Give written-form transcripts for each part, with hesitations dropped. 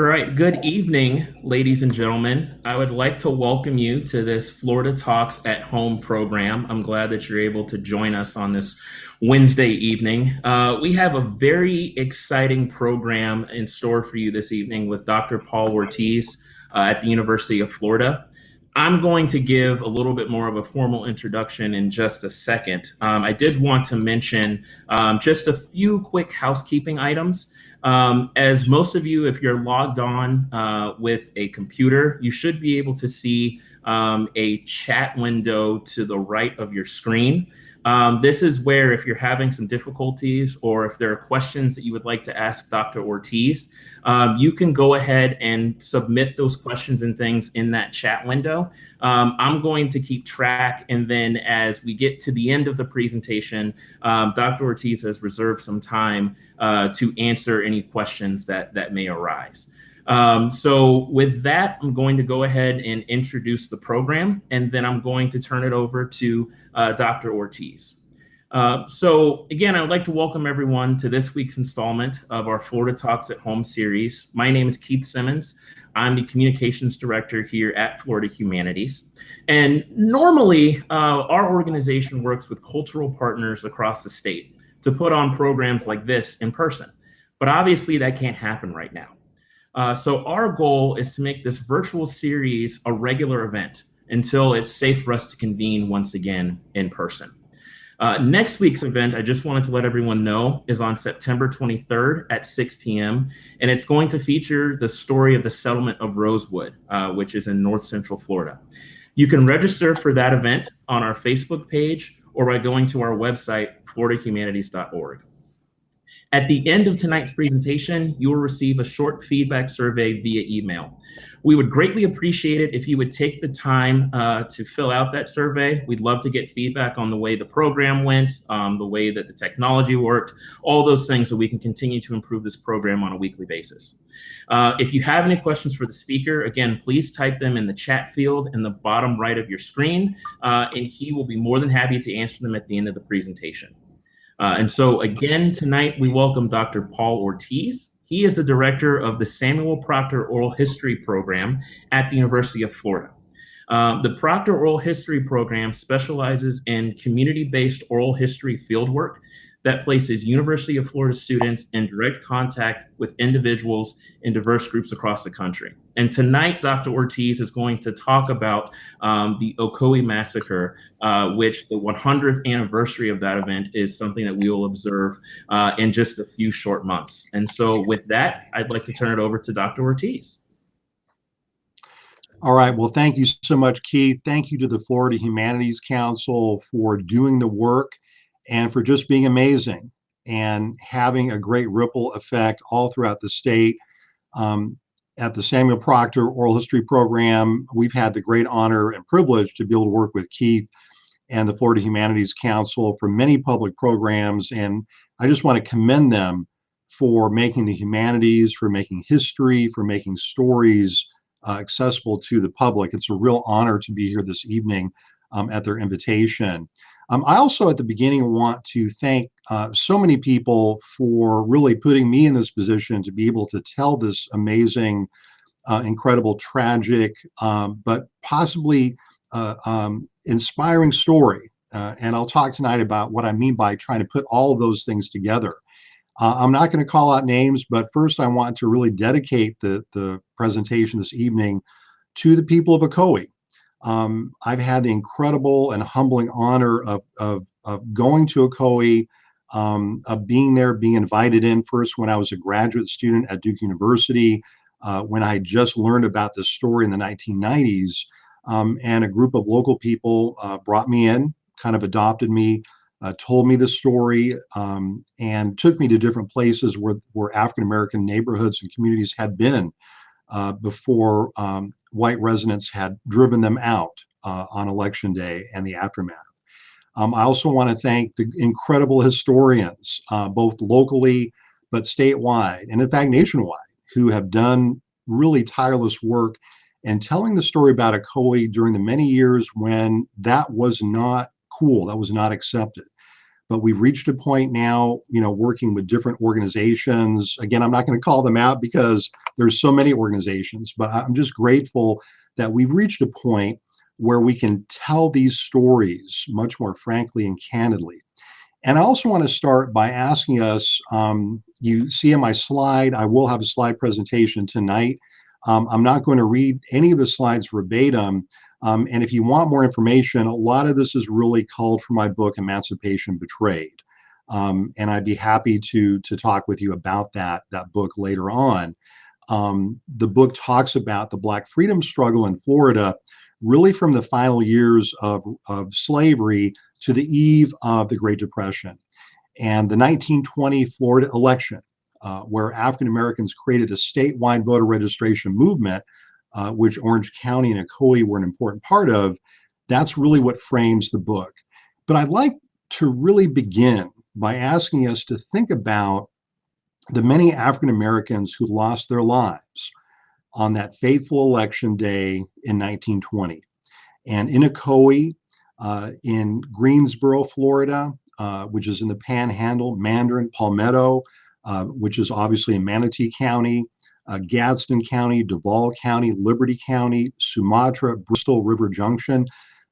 All right, good evening, ladies and gentlemen. I would like to welcome you to this Florida Talks at Home program. I'm glad that you're able to join us on this Wednesday evening. We have a very exciting program in store for you this evening with Dr. Paul Ortiz at the University of Florida. I'm going to give a little bit more of a formal introduction in just a second. I did want to mention just a few quick housekeeping items. As most of you, if you're logged on with a computer, you should be able to see a chat window to the right of your screen. This is where, if you're having some difficulties or if there are questions that you would like to ask Dr. Ortiz, you can go ahead and submit those questions and things in that chat window. I'm going to keep track, and then as we get to the end of the presentation, Dr. Ortiz has reserved some time to answer any questions that may arise. So with that, I'm going to go ahead and introduce the program, and then I'm going to turn it over to Dr. Ortiz. So again, I would like to welcome everyone to this week's installment of our Florida Talks at Home series. My name is Keith Simmons. I'm the communications director here at Florida Humanities. And normally, our organization works with cultural partners across the state to put on programs like this in person. But obviously, that can't happen right now. So our goal is to make this virtual series a regular event until it's safe for us to convene once again in person. Next week's event, I just wanted to let everyone know, is on September 23rd at 6 p.m. And it's going to feature the story of the settlement of Rosewood, which is in North Central Florida. You can register for that event on our Facebook page or by going to our website, floridahumanities.org. At the end of tonight's presentation, you will receive a short feedback survey via email. We would greatly appreciate it if you would take the time to fill out that survey. We'd love to get feedback on the way the program went, the way that the technology worked, all those things, so we can continue to improve this program on a weekly basis. If you have any questions for the speaker, again, please type them in the chat field in the bottom right of your screen, and he will be more than happy to answer them at the end of the presentation. And so again, tonight we welcome Dr. Paul Ortiz. He is the director of the Samuel Proctor Oral History Program at the University of Florida. The Proctor Oral History Program specializes in community-based oral history fieldwork that places University of Florida students in direct contact with individuals in diverse groups across the country. And tonight, Dr. Ortiz is going to talk about the Ocoee Massacre, which the 100th anniversary of that event is something that we will observe in just a few short months. And so with that, I'd like to turn it over to Dr. Ortiz. All right, well, thank you so much, Keith. Thank you to the Florida Humanities Council for doing the work and for just being amazing and having a great ripple effect all throughout the state. At the Samuel Proctor Oral History Program, we've had the great honor and privilege to be able to work with Keith and the Florida Humanities Council for many public programs. And I just want to commend them for making the humanities, for making history, for making stories accessible to the public. It's a real honor to be here this evening at their invitation. I also, at the beginning, want to thank so many people for really putting me in this position to be able to tell this amazing, incredible, tragic, but possibly inspiring story. And I'll talk tonight about what I mean by trying to put all of those things together. I'm not going to call out names, but first I want to really dedicate the presentation this evening to the people of Ocoee. I've had the incredible and humbling honor of going to Ocoee, of being there, being invited in first when I was a graduate student at Duke University, when I just learned about this story in the 1990s, and a group of local people brought me in, kind of adopted me, told me the story, and took me to different places where African-American neighborhoods and communities had been before white residents had driven them out on Election Day and the aftermath. I also want to thank the incredible historians, both locally but statewide, and in fact nationwide, who have done really tireless work in telling the story about Ocoee during the many years when that was not cool, that was not accepted. but we've reached a point now, working with different organizations. Again, I'm not going to call them out because there's so many organizations, but I'm just grateful that we've reached a point where we can tell these stories much more frankly and candidly. And I also want to start by asking us, you see in my slide, I will have a slide presentation tonight. I'm not going to read any of the slides verbatim. And if you want more information, a lot of this is really culled from my book, Emancipation Betrayed. And I'd be happy to talk with you about that book later on. The book talks about the Black freedom struggle in Florida, really from the final years of slavery to the eve of the Great Depression. And the 1920 Florida election, where African Americans created a statewide voter registration movement, which Orange County and Ocoee were an important part of, that's really what frames the book. But I'd like to really begin by asking us to think about the many African Americans who lost their lives on that fateful election day in 1920. And in Ocoee, in Greensboro, Florida, which is in the Panhandle, Mandarin, Palmetto, which is obviously in Manatee County, Gadsden County, Duval County, Liberty County, Sumatra, Bristol, River Junction.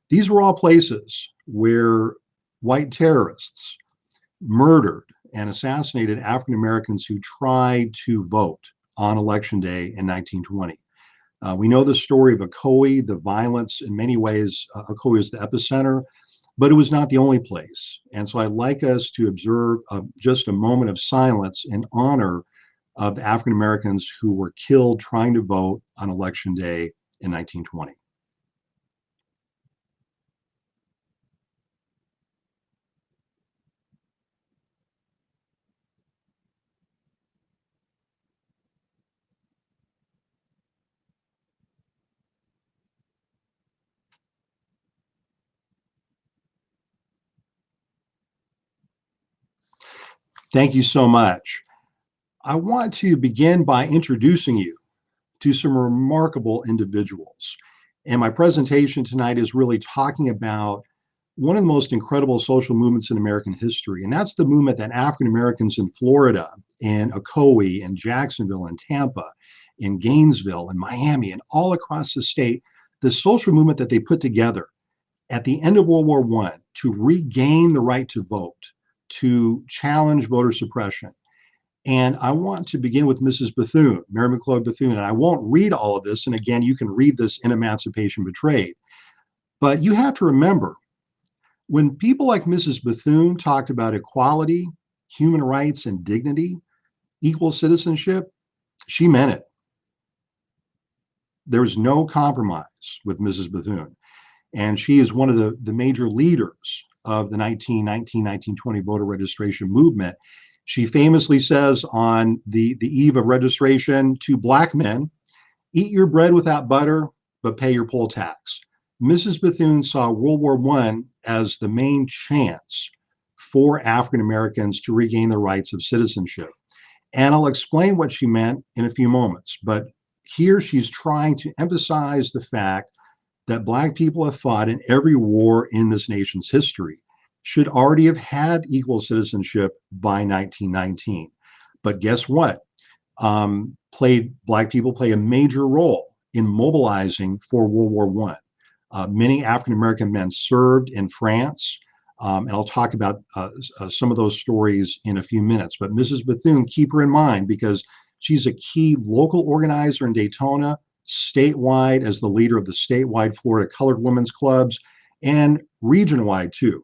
These were all places where white terrorists murdered and assassinated African Americans who tried to vote on Election Day in 1920. We know the story of Ocoee, the violence in many ways, Ocoee is the epicenter, but it was not the only place. And so I'd like us to observe just a moment of silence in honor of the African Americans who were killed trying to vote on Election Day in 1920. Thank you so much. I want to begin by introducing you to some remarkable individuals. And my presentation tonight is really talking about one of the most incredible social movements in American history. And that's the movement that African Americans in Florida, in Ocoee, in Jacksonville, in Tampa, in Gainesville, in Miami, and all across the state, the social movement that they put together at the end of World War I to regain the right to vote, to challenge voter suppression. And I want to begin with Mrs. Bethune, Mary McLeod Bethune. And I won't read all of this. And again, you can read this in Emancipation Betrayed. But you have to remember, when people like Mrs. Bethune talked about equality, human rights, and dignity, equal citizenship, she meant it. There was no compromise with Mrs. Bethune. And she is one of the major leaders of the 1920 voter registration movement. She famously says on the eve of registration to Black men, eat your bread without butter, but pay your poll tax. Mrs. Bethune saw World War I as the main chance for African Americans to regain the rights of citizenship. And I'll explain what she meant in a few moments. But here she's trying to emphasize the fact that Black people have fought in every war in this nation's history, should already have had equal citizenship by 1919. But guess what? Black people play a major role in mobilizing for World War I. Many African American men served in France, and I'll talk about some of those stories in a few minutes. But Mrs. Bethune, keep her in mind because she's a key local organizer in Daytona, statewide as the leader of the statewide Florida Colored Women's Clubs, and region-wide too.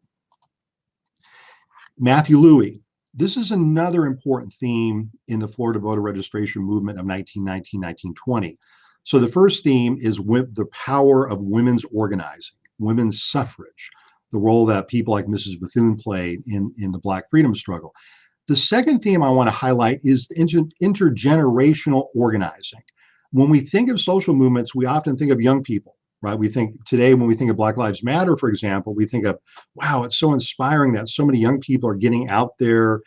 Matthew Louis. This is another important theme in the Florida voter registration movement of 1919-1920. So the first theme is the power of women's organizing, women's suffrage, the role that people like Mrs. Bethune played in the Black freedom struggle. The second theme I want to highlight is intergenerational organizing. When we think of social movements, we often think of young people, right? We think today, when we think of Black Lives Matter, for example, we think of, wow, it's so inspiring that so many young people are getting out there,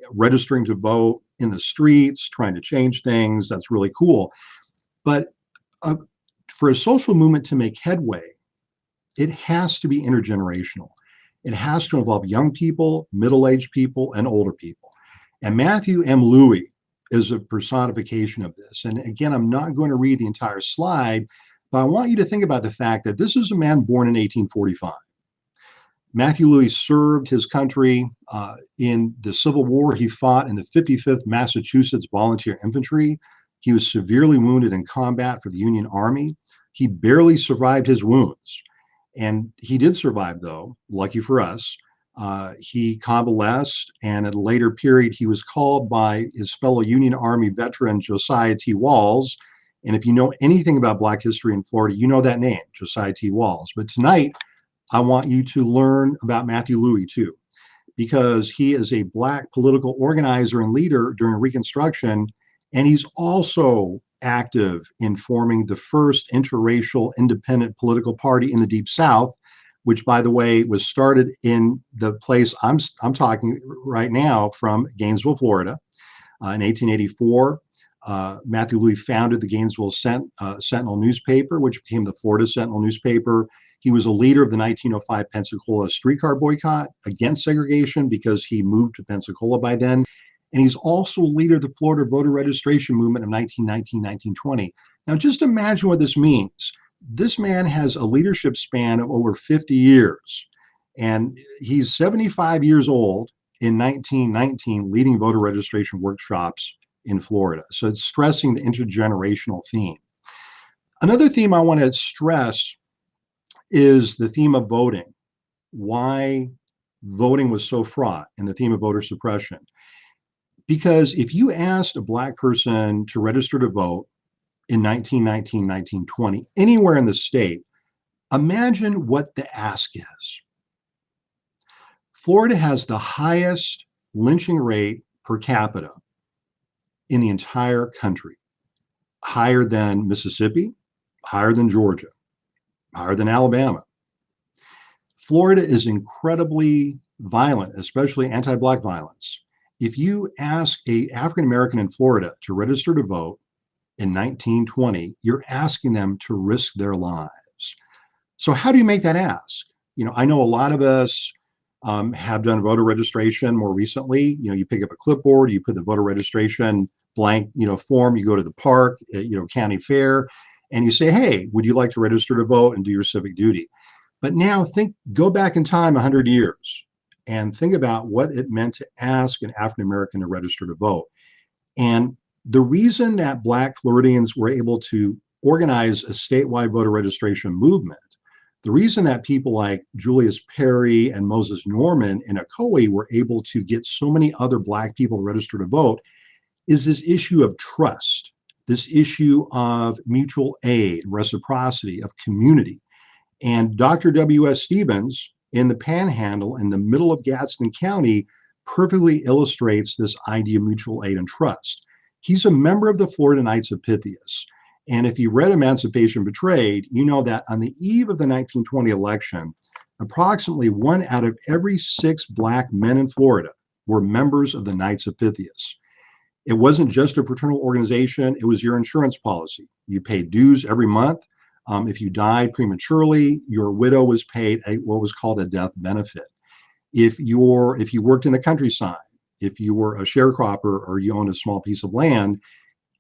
registering to vote in the streets, trying to change things. That's really cool. But for a social movement to make headway, it has to be intergenerational. It has to involve young people, middle-aged people, and older people. And Matthew M. Louis is a personification of this. And again, I'm not going to read the entire slide, but I want you to think about the fact that this is a man born in 1845. Matthew Louis served his country in the Civil War. He fought in the 55th Massachusetts Volunteer Infantry. He was severely wounded in combat for the Union Army. He barely survived his wounds. And he did survive, though, lucky for us. He convalesced, and at a later period, he was called by his fellow Union Army veteran, Josiah T. Walls. And if you know anything about Black history in Florida, you know that name, Josiah T. Walls. But tonight, I want you to learn about Matthew Louis, too, because he is a Black political organizer and leader during Reconstruction, and he's also active in forming the first interracial independent political party in the Deep South, which, by the way, was started in the place I'm talking right now from, Gainesville, Florida, in 1884. Matthew Louis founded the Gainesville Sentinel newspaper, which became the Florida Sentinel newspaper. He was a leader of the 1905 Pensacola streetcar boycott against segregation because he moved to Pensacola by then. And he's also a leader of the Florida voter registration movement of 1919, 1920. Now, just imagine what this means. This man has a leadership span of over 50 years, and he's 75 years old in 1919, leading voter registration workshops in Florida. So it's stressing the intergenerational theme. Another theme I want to stress is the theme of voting, why voting was so fraught, and the theme of voter suppression. Because if you asked a Black person to register to vote in 1919, 1920, anywhere in the state, imagine what the ask is. Florida has the highest lynching rate per capita in the entire country, higher than Mississippi, higher than Georgia, higher than Alabama. Florida is incredibly violent, especially anti-Black violence. If you ask an African American in Florida to register to vote in 1920, you're asking them to risk their lives. So how do you make that ask? You know, I know a lot of us have done voter registration more recently. You know, you pick up a clipboard, you put the voter registration blank, form, you go to the park, county fair, and you say, hey, would you like to register to vote and do your civic duty? But now go back in time 100 years and think about what it meant to ask an African American to register to vote. And the reason that Black Floridians were able to organize a statewide voter registration movement, the reason that people like Julius Perry and Moses Norman in Ocoee were able to get so many other Black people to register to vote is this issue of trust, this issue of mutual aid, reciprocity, of community. And Dr. W.S. Stevens in the Panhandle in the middle of Gadsden County perfectly illustrates this idea of mutual aid and trust. He's a member of the Florida Knights of Pythias. And if you read Emancipation Betrayed, you know that on the eve of the 1920 election, approximately 1 out of every 6 Black men in Florida were members of the Knights of Pythias. It wasn't just a fraternal organization, it was your insurance policy. You paid dues every month. If you died prematurely, your widow was paid what was called a death benefit. If you worked in the countryside, if you were a sharecropper or you owned a small piece of land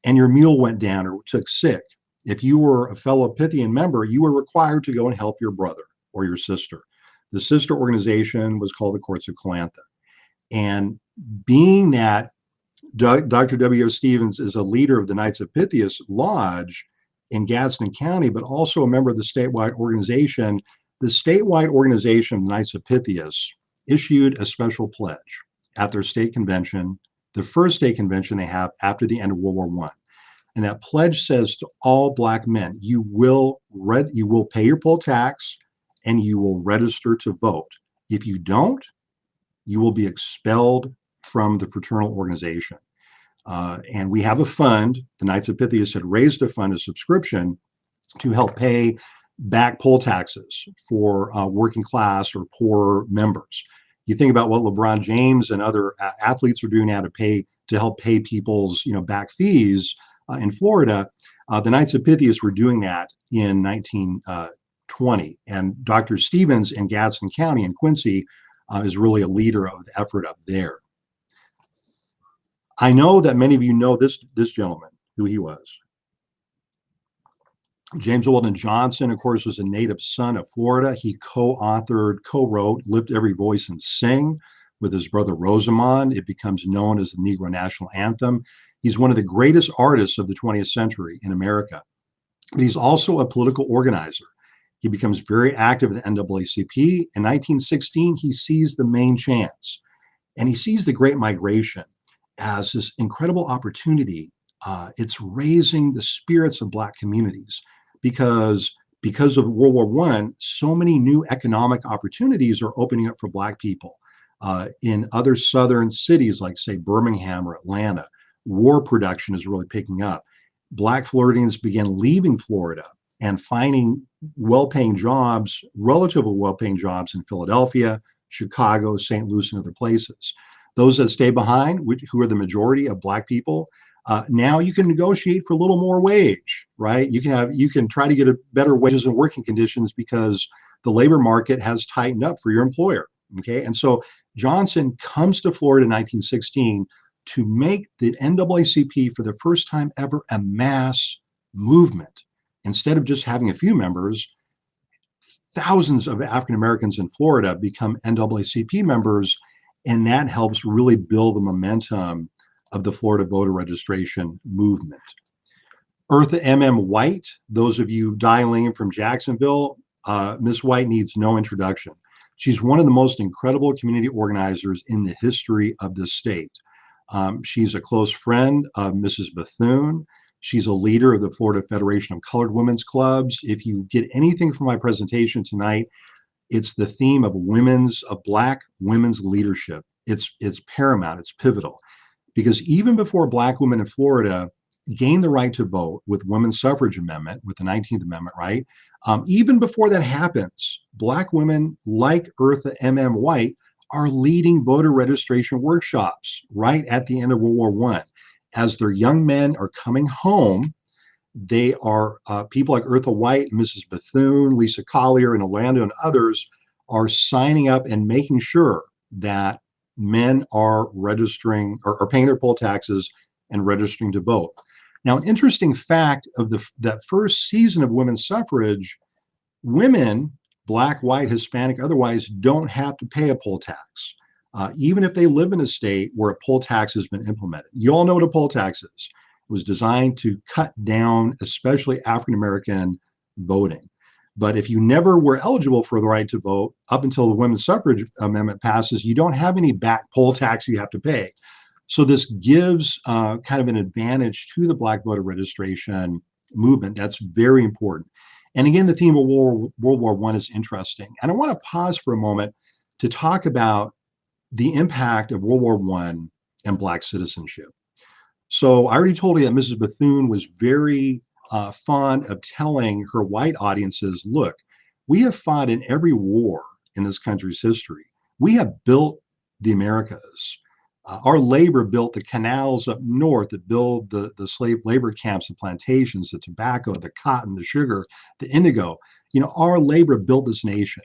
and your mule went down or took sick, if you were a fellow Pythian member, you were required to go and help your brother or your sister. The sister organization was called the Courts of Calantha. And being that Dr. W. Stevens is a leader of the Knights of Pythias Lodge in Gadsden County, but also a member of the statewide organization, the statewide organization of the Knights of Pythias issued a special pledge at their state convention, the first state convention they have after the end of World War I. And that pledge says to all Black men, you will pay your poll tax and you will register to vote. If you don't, you will be expelled from the fraternal organization. And we have a fund. The Knights of Pythias had raised a fund, a subscription, to help pay back poll taxes for working class or poor members. You think about what LeBron James and other athletes are doing now to help pay people's back fees in Florida. The Knights of Pythias were doing that in 1920 20. And Dr. Stevens in Gadsden County in Quincy is really a leader of the effort up there. I know that many of you know this gentleman, who he was. James Weldon Johnson, of course, was a native son of Florida. He co-authored, co-wrote Lift Every Voice and Sing with his brother Rosamond. It becomes known as the Negro National Anthem. He's one of the greatest artists of the 20th century in America. But he's also a political organizer. He becomes very active in the NAACP. In 1916, he sees the main chance, and he sees the Great Migration as this incredible opportunity. It's raising the spirits of Black communities because of World War I, so many new economic opportunities are opening up for Black people. In other southern cities like, say, Birmingham or Atlanta, war production is really picking up. Black Floridians began leaving Florida and finding well-paying jobs, relatively well-paying jobs in Philadelphia, Chicago, St. Louis, and other places. Those that stay behind, who are the majority of Black people, now you can negotiate for a little more wage, right? You can try to get a better wages and working conditions because the labor market has tightened up for your employer. Okay, and so Johnson comes to Florida in 1916 to make the NAACP for the first time ever a mass movement. Instead of just having a few members, thousands of African Americans in Florida become NAACP members, and that helps really build the momentum of the Florida voter registration movement. Eartha M.M. White, those of you dialing in from Jacksonville, Miss White needs no introduction. She's one of the most incredible community organizers in the history of this state. She's a close friend of Mrs. Bethune. She's a leader of the Florida Federation of Colored Women's Clubs. If you get anything from my presentation tonight, it's the theme of Black women's leadership. It's paramount, it's pivotal. Because even before Black women in Florida gained the right to vote with women's suffrage amendment, with the 19th Amendment, right? Even before that happens, Black women like Eartha M.M. White are leading voter registration workshops right at the end of World War I. As their young men are coming home, they are people like Eartha White, Mrs. Bethune, Lisa Collier, and Orlando, and others are signing up and making sure that men are registering or paying their poll taxes and registering to vote. Now, an interesting fact of that first season of women's suffrage, women, Black, white, Hispanic, otherwise, don't have to pay a poll tax, even if they live in a state where a poll tax has been implemented. You all know what a poll tax is. It was designed to cut down, especially African-American voting. But if you never were eligible for the right to vote up until the Women's Suffrage Amendment passes, you don't have any back poll tax you have to pay. So this gives kind of an advantage to the Black voter registration movement. That's very important. And again, the theme of World War I is interesting. And I want to pause for a moment to talk about the impact of World War I and Black citizenship. So I already told you that Mrs. Bethune was very fond of telling her white audiences, look, we have fought in every war in this country's history. We have built the Americas. Our labor built the canals up north that build the slave labor camps, the plantations, the tobacco, the cotton, the sugar, the indigo. You know, our labor built this nation.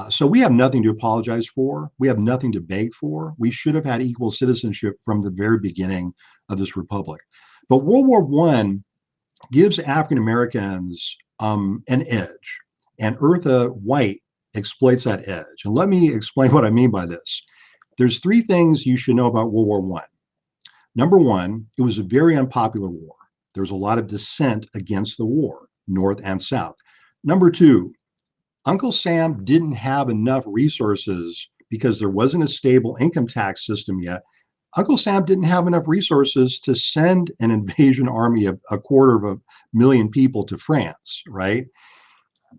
So we have nothing to apologize for. We have nothing to beg for. We should have had equal citizenship from the very beginning of this republic. But World War I gives African Americans an edge, and Eartha White exploits that edge. And let me explain what I mean by this. There's three things you should know about World War I. Number one, it was a very unpopular war. There was a lot of dissent against the war, North and South. Number two, Uncle Sam didn't have enough resources because there wasn't a stable income tax system yet. Uncle Sam didn't have enough resources to send an invasion army of 250,000 people to France, right?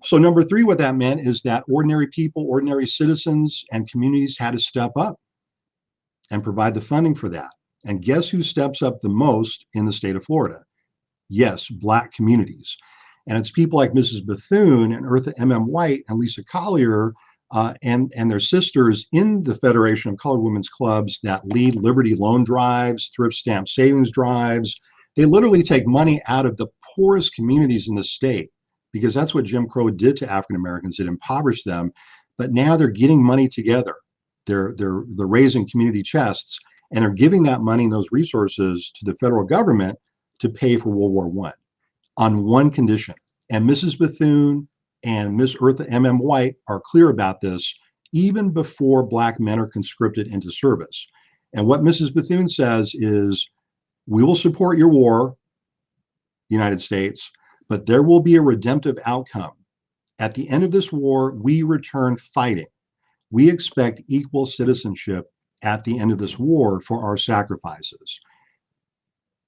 So number three, what that meant is that ordinary people, ordinary citizens, and communities had to step up and provide the funding for that. And guess who steps up the most in the state of Florida? Yes, Black communities. And it's people like Mrs. Bethune and Eartha M.M. White and Lisa Collier and their sisters in the Federation of Colored Women's Clubs that lead Liberty loan drives, thrift stamp savings drives. They literally take money out of the poorest communities in the state because that's what Jim Crow did to African Americans. It impoverished them, but now they're getting money together. They're raising community chests, and they're giving that money and those resources to the federal government to pay for World War I on one condition. And Mrs. Bethune and Miss Eartha M.M. White are clear about this even before Black men are conscripted into service. And what Mrs. Bethune says is, we will support your war, United States, but there will be a redemptive outcome. At the end of this war, we return fighting. We expect equal citizenship at the end of this war for our sacrifices.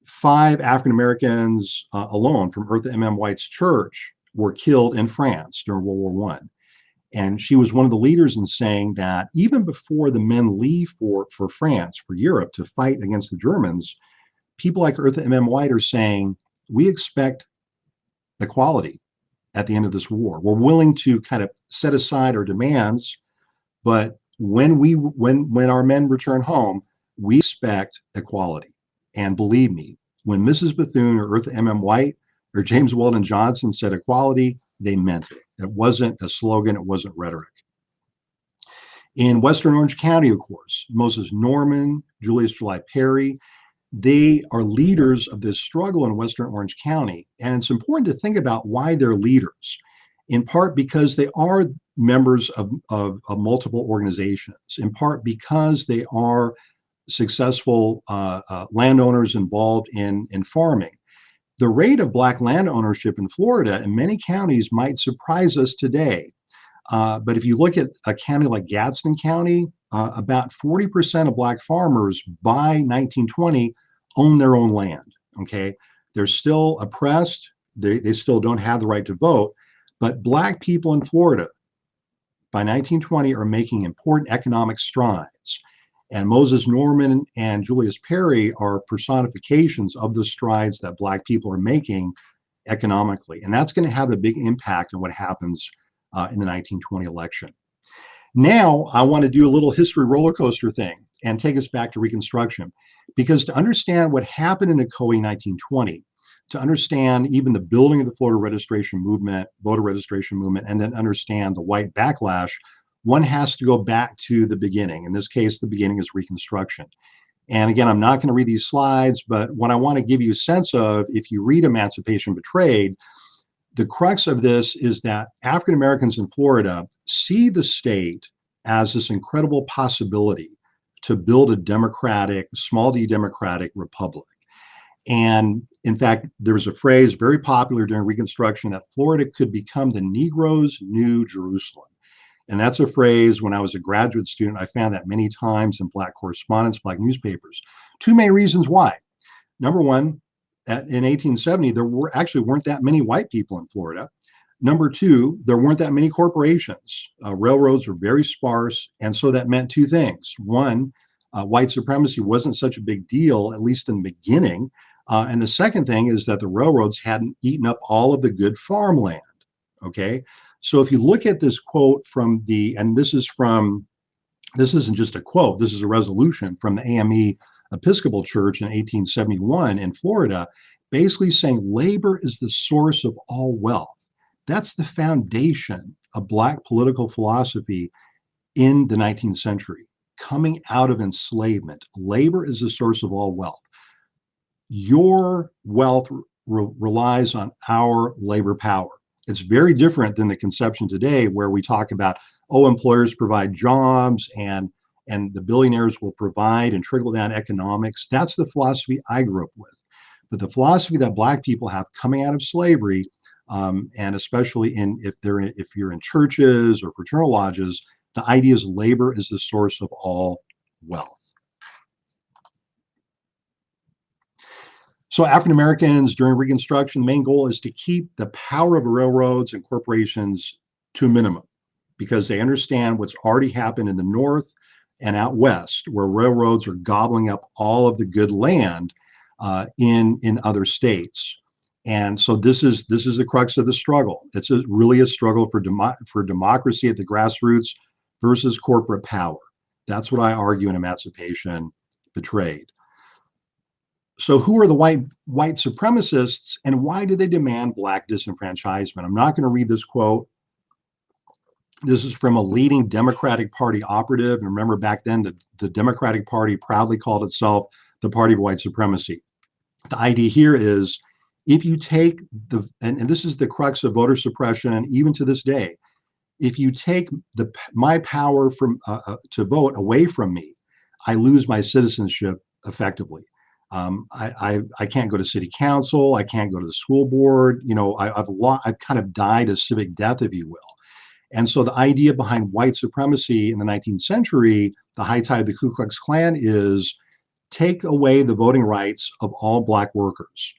5 African Americans alone from Eartha M.M. White's church were killed in France during World War I. And she was one of the leaders in saying that even before the men leave for France, for Europe, to fight against the Germans, people like Eartha M.M. White are saying, we expect equality at the end of this war. We're willing to kind of set aside our demands, but when our men return home, we expect equality. And believe me, when Mrs. Bethune or Eartha M.M. White or James Weldon Johnson said equality, they meant it. It wasn't a slogan, it wasn't rhetoric. In Western Orange County, of course, Moses Norman, Julius July Perry, they are leaders of this struggle in Western Orange County. And it's important to think about why they're leaders, in part because they are members of multiple organizations, in part because they are successful landowners involved in farming. The rate of Black land ownership in Florida in many counties might surprise us today. But if you look at a county like Gadsden County, about 40% of Black farmers by 1920 own their own land, okay? They're still oppressed. They still don't have the right to vote. But Black people in Florida by 1920 are making important economic strides. And Moses Norman and Julius Perry are personifications of the strides that Black people are making economically. And that's going to have a big impact on what happens in the 1920 election. Now, I want to do a little history roller coaster thing and take us back to Reconstruction. Because to understand what happened in Ocoee in 1920, to understand even the building of the Florida registration movement, voter registration movement, and then understand the white backlash, one has to go back to the beginning. In this case, the beginning is Reconstruction. And again, I'm not going to read these slides, but what I want to give you a sense of, if you read Emancipation Betrayed, the crux of this is that African Americans in Florida see the state as this incredible possibility to build a democratic, small d democratic republic. And in fact, there was a phrase very popular during Reconstruction that Florida could become the Negroes' new Jerusalem. And that's a phrase, when I was a graduate student, I found that many times in Black correspondence, Black newspapers. 2 main reasons why. Number one, in 1870, there weren't that many white people in Florida. Number 2, there weren't that many corporations. Railroads were very sparse. And so that meant 2 things. One, white supremacy wasn't such a big deal, at least in the beginning. And the second thing is that the railroads hadn't eaten up all of the good farmland. Okay. So if you look at this quote from and this isn't just a quote, this is a resolution from the AME Episcopal Church in 1871 in Florida, basically saying labor is the source of all wealth. That's the foundation of Black political philosophy in the 19th century, coming out of enslavement. Labor is the source of all wealth. Your wealth relies on our labor power. It's very different than the conception today where we talk about, oh, employers provide jobs and the billionaires will provide and trickle down economics. That's the philosophy I grew up with. But the philosophy that Black people have coming out of slavery, and especially if you're in churches or fraternal lodges, the idea is labor is the source of all wealth. So African Americans during Reconstruction, the main goal is to keep the power of railroads and corporations to a minimum, because they understand what's already happened in the North and out West, where railroads are gobbling up all of the good land in other states. And so this is the crux of the struggle. It's really a struggle for democracy at the grassroots versus corporate power. That's what I argue in Emancipation Betrayed. So who are the white supremacists, and why do they demand black disenfranchisement? I'm not going to read this quote. This is from a leading Democratic Party operative. And remember, back then, the Democratic Party proudly called itself the party of white supremacy. The idea here is, if you take and this is the crux of voter suppression, and even to this day, if you take my power from to vote away from me, I lose my citizenship effectively. I can't go to city council. I can't go to the school board. You know, I've kind of died a civic death, if you will. And so the idea behind white supremacy in the 19th century, the high tide of the Ku Klux Klan, is take away the voting rights of all black workers,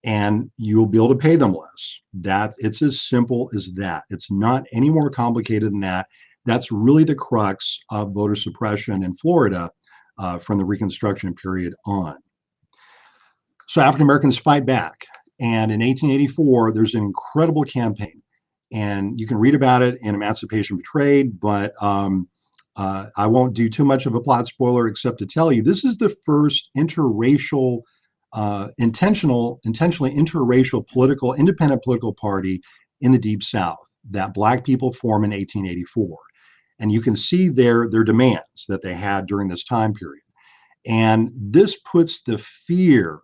and you'll be able to pay them less. That it's as simple as that. It's not any more complicated than that. That's really the crux of voter suppression in Florida from the Reconstruction period on. So African Americans fight back, and in 1884, there's an incredible campaign. And you can read about it in Emancipation Betrayed, but I won't do too much of a plot spoiler except to tell you this is the first interracial, intentionally interracial independent political party in the Deep South that Black people form in 1884. And you can see their demands that they had during this time period. And this puts the fear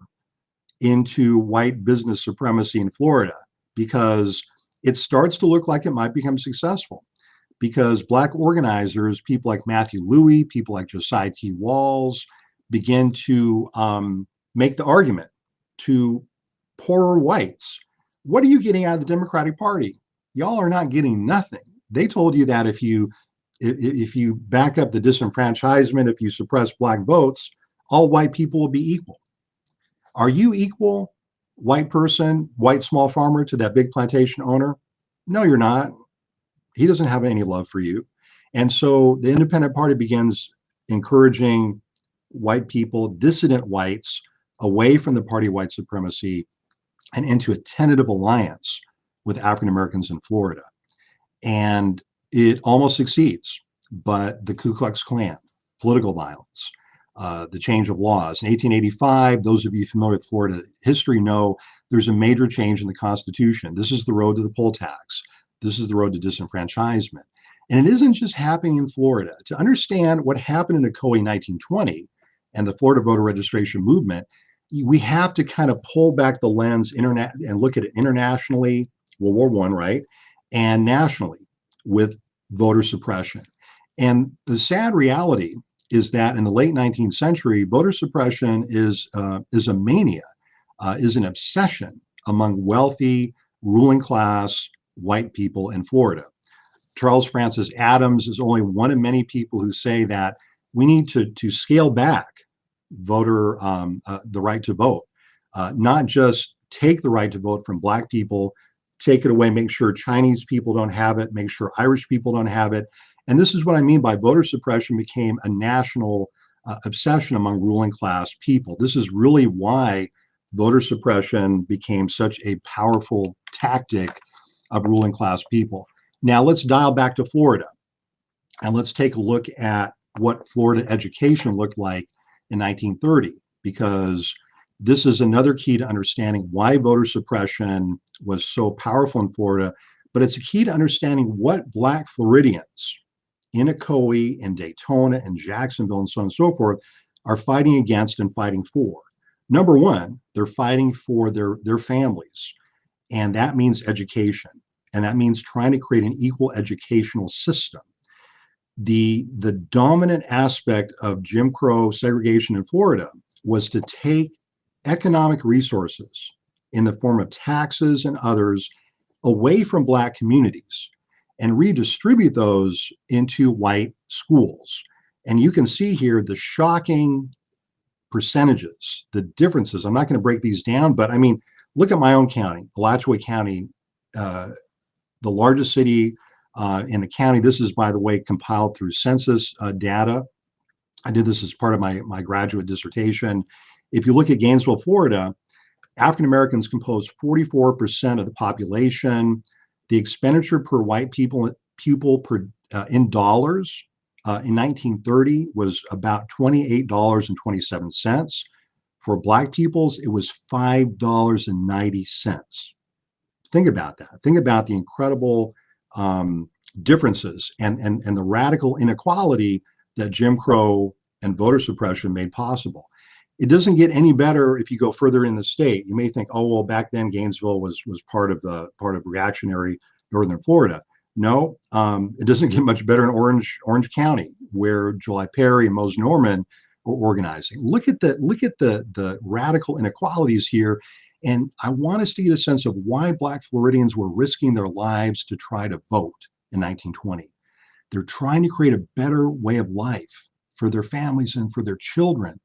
into white business supremacy in Florida, because it starts to look like it might become successful, because Black organizers, people like Matthew Louis, people like Josiah T. Walls, begin to make the argument to poorer whites, what are you getting out of the Democratic Party? Y'all are not getting nothing. They told you that if you back up the disenfranchisement, if you suppress Black votes, all white people will be equal. Are you equal, white person, white small farmer, to that big plantation owner? No, you're not. He doesn't have any love for you. And so the independent party begins encouraging white people, dissident whites, away from the party of white supremacy and into a tentative alliance with African Americans in Florida. And it almost succeeds, but the Ku Klux Klan, political violence, the change of laws. In 1885, those of you familiar with Florida history know there's a major change in the Constitution. This is the road to the poll tax. This is the road to disenfranchisement. And it isn't just happening in Florida. To understand what happened in Ocoee in 1920 and the Florida voter registration movement, we have to kind of pull back the lens and look at it internationally, World War I, right? And nationally with voter suppression. And the sad reality is that in the late 19th century, voter suppression is a mania, is an obsession among wealthy, ruling class white people in Florida. Charles Francis Adams is only one of many people who say that we need to scale back the right to vote, not just take the right to vote from Black people, take it away, make sure Chinese people don't have it, make sure Irish people don't have it. And this is what I mean by voter suppression became a national obsession among ruling class people. This is really why voter suppression became such a powerful tactic of ruling class people. Now let's dial back to Florida and let's take a look at what Florida education looked like in 1930, because this is another key to understanding why voter suppression was so powerful in Florida, but it's a key to understanding what Black Floridians in Ocoee and Daytona and Jacksonville and so on and so forth are fighting against and fighting for. Number one, they're fighting for their families, and that means education, and that means trying to create an equal educational system. The dominant aspect of Jim Crow segregation in Florida was to take economic resources in the form of taxes and others away from Black communities and redistribute those into white schools. And you can see here the shocking percentages, the differences. I'm not going to break these down, but I mean, look at my own county, Alachua County, the largest city in the county. This is, by the way, compiled through census data. I did this as part of my graduate dissertation. If you look at Gainesville, Florida, African Americans compose 44% of the population. The expenditure per white pupil in dollars in 1930 was about $28.27. For Black peoples, it was $5.90. Think about that. Think about the incredible differences and the radical inequality that Jim Crow and voter suppression made possible. It doesn't get any better if you go further in the state. You may think, oh well, back then Gainesville was part of reactionary northern Florida. No, it doesn't get much better in Orange County, where July Perry and Mose Norman were organizing. Look at the radical inequalities here. And I want us to get a sense of why Black Floridians were risking their lives to try to vote in 1920. They're trying to create a better way of life for their families and for their children.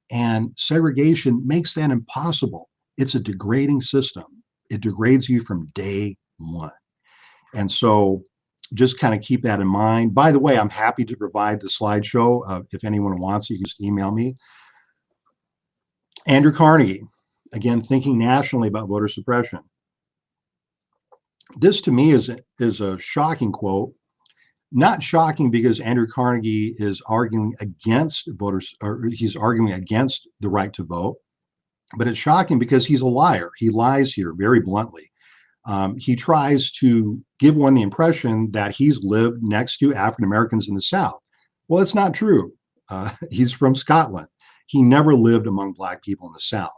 And segregation makes that impossible. It's a degrading system. It degrades you from day one. And so just kind of keep that in mind. By the way, I'm happy to provide the slideshow. If anyone wants it, you can just email me. Andrew Carnegie, again, thinking nationally about voter suppression. This to me is a shocking quote. Not shocking because Andrew Carnegie is arguing against voters, or he's arguing against the right to vote, but it's shocking because he's a liar. He lies here very bluntly. He tries to give one the impression that he's lived next to African Americans in the South. Well, it's not true. He's from Scotland. He never lived among Black people in the South.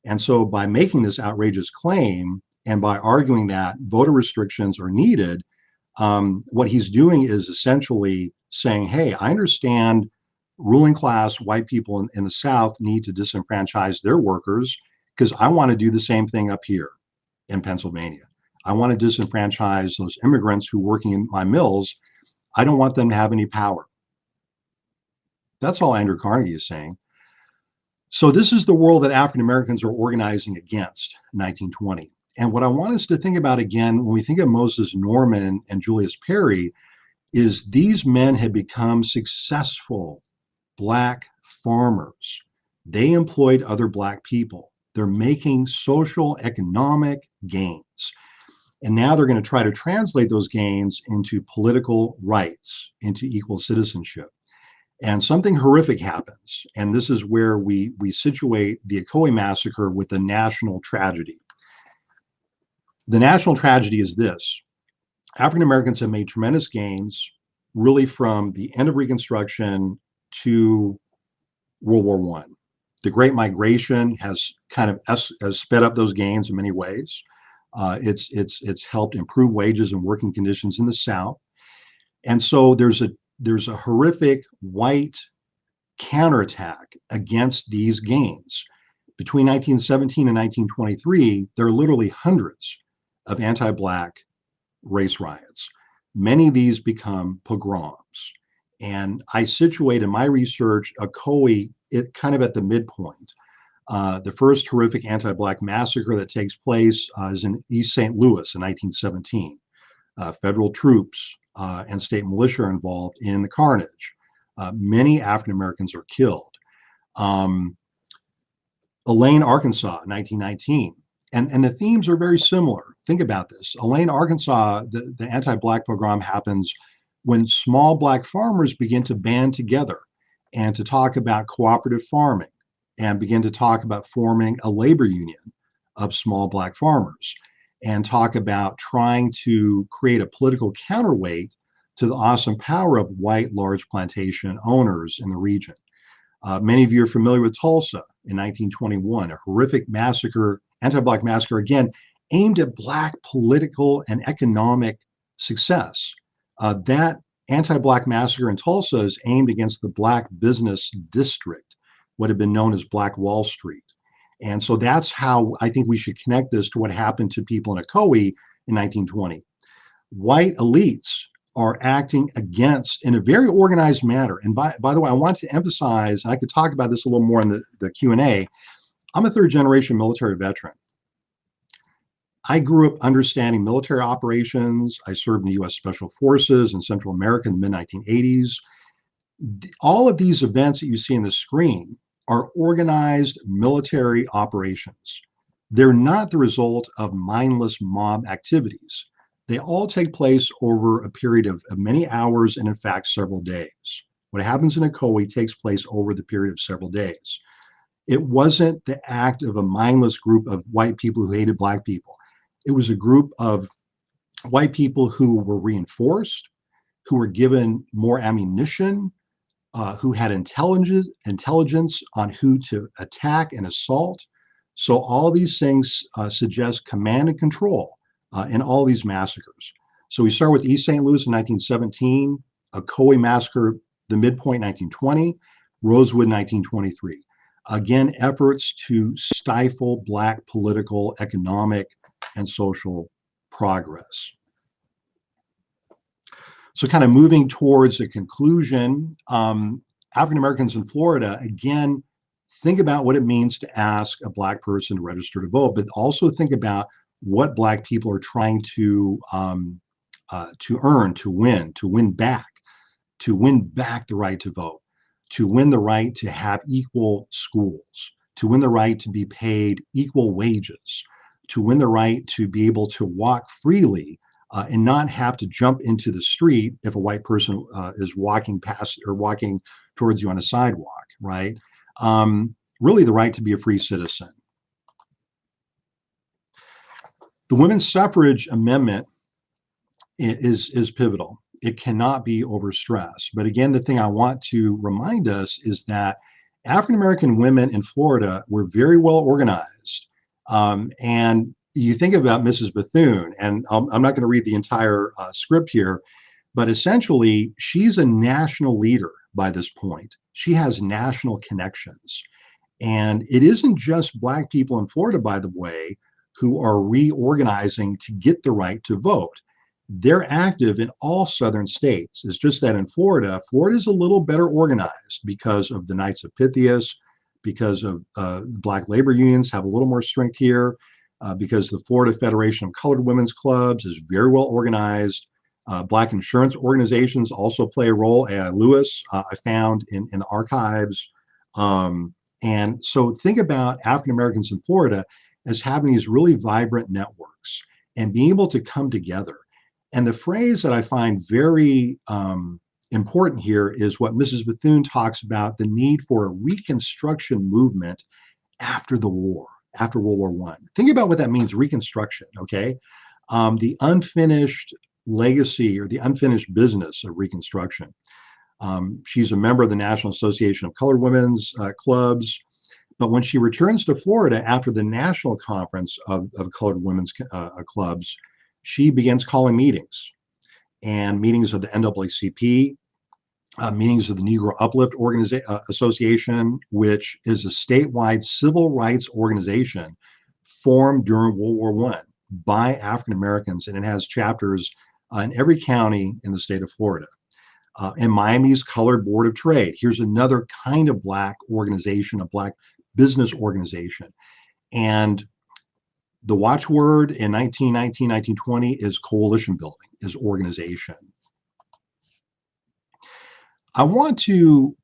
And so by making this outrageous claim and by arguing that voter restrictions are needed, what he's doing is essentially saying, hey, I understand ruling class white people in the South need to disenfranchise their workers because I want to do the same thing up here in Pennsylvania. I want to disenfranchise those immigrants who are working in my mills. I don't want them to have any power. That's all Andrew Carnegie is saying. So this is the world that African Americans are organizing against in 1920. And what I want us to think about again, when we think of Moses Norman and Julius Perry, is these men had become successful Black farmers. They employed other Black people. They're making social economic gains. And now they're going to try to translate those gains into political rights, into equal citizenship. And something horrific happens. And this is where we situate the Ocoee Massacre with the national tragedy. The national tragedy is this. African Americans have made tremendous gains really from the end of Reconstruction to World War I. The Great Migration has kind of has sped up those gains in many ways. It's helped improve wages and working conditions in the South. And so there's a horrific white counterattack against these gains. Between 1917 and 1923, there are literally hundreds of anti-Black race riots. Many of these become pogroms. And I situate in my research Ocoee kind of at the midpoint. The first horrific anti-Black massacre that takes place is in East St. Louis in 1917. Federal troops and state militia are involved in the carnage. Many African Americans are killed. Elaine, Arkansas, 1919. And the themes are very similar. Think about this. Elaine, Arkansas, the anti-Black pogrom happens when small Black farmers begin to band together and to talk about cooperative farming and begin to talk about forming a labor union of small Black farmers and talk about trying to create a political counterweight to the awesome power of white large plantation owners in the region. Many of you are familiar with Tulsa in 1921, a horrific massacre, anti-Black massacre, again, aimed at Black political and economic success. That anti-Black massacre in Tulsa is aimed against the Black business district, what had been known as Black Wall Street. And so that's how I think we should connect this to what happened to people in Ocoee in 1920. White elites are acting against in a very organized manner. And by the way, I want to emphasize, and I could talk about this a little more in the Q&A, I'm a third generation military veteran. I grew up understanding military operations. I served in the US Special Forces in Central America in the mid-1980s. All of these events that you see on the screen are organized military operations. They're not the result of mindless mob activities. They all take place over a period of many hours and, in fact, several days. What happens in Ocoee takes place over the period of several days. It wasn't the act of a mindless group of white people who hated black people. It was a group of white people who were reinforced, who were given more ammunition, who had intelligence on who to attack and assault. So all these things suggest command and control in all these massacres. So we start with East St. Louis in 1917, Ocoee Massacre, the midpoint 1920, Rosewood 1923. Again, efforts to stifle Black political, economic, and social progress. So kind of moving towards a conclusion, African Americans in Florida, again, think about what it means to ask a Black person to register to vote, but also think about what Black people are trying to earn, to win back the right to vote, to win the right to have equal schools, to win the right to be paid equal wages, to win the right to be able to walk freely and not have to jump into the street if a white person is walking past or walking towards you on a sidewalk, right? Really the right to be a free citizen. The women's suffrage amendment is pivotal. It cannot be overstressed. But again, the thing I want to remind us is that African-American women in Florida were very well organized. And you think about Mrs. Bethune, and I'm not going to read the entire script here, but essentially she's a national leader by this point. She has national connections. And it isn't just Black people in Florida, by the way, who are reorganizing to get the right to vote. They're active in all southern states. It's just that in Florida, Florida's a little better organized because of the Knights of Pythias, because of Black labor unions have a little more strength here, because the Florida Federation of Colored Women's Clubs is very well organized. Black insurance organizations also play a role. Lewis, I found in the archives. And so think about African Americans in Florida as having these really vibrant networks and being able to come together. And the phrase that I find very important here is what Mrs. Bethune talks about, the need for a Reconstruction movement after the war, after World War I. Think about what that means, Reconstruction, okay? The unfinished legacy or the unfinished business of Reconstruction. She's a member of the National Association of Colored Women's Clubs. But when she returns to Florida after the national conference of Colored Women's Clubs, she begins calling meetings, and meetings of the NAACP, meetings of the Negro Uplift Association, which is a statewide civil rights organization formed during World War I by African Americans, and it has chapters in every county in the state of Florida. And Miami's Colored Board of Trade. Here's another kind of Black organization, a Black business organization. And the watchword in 1919, 1920 is coalition building, is organization. I want to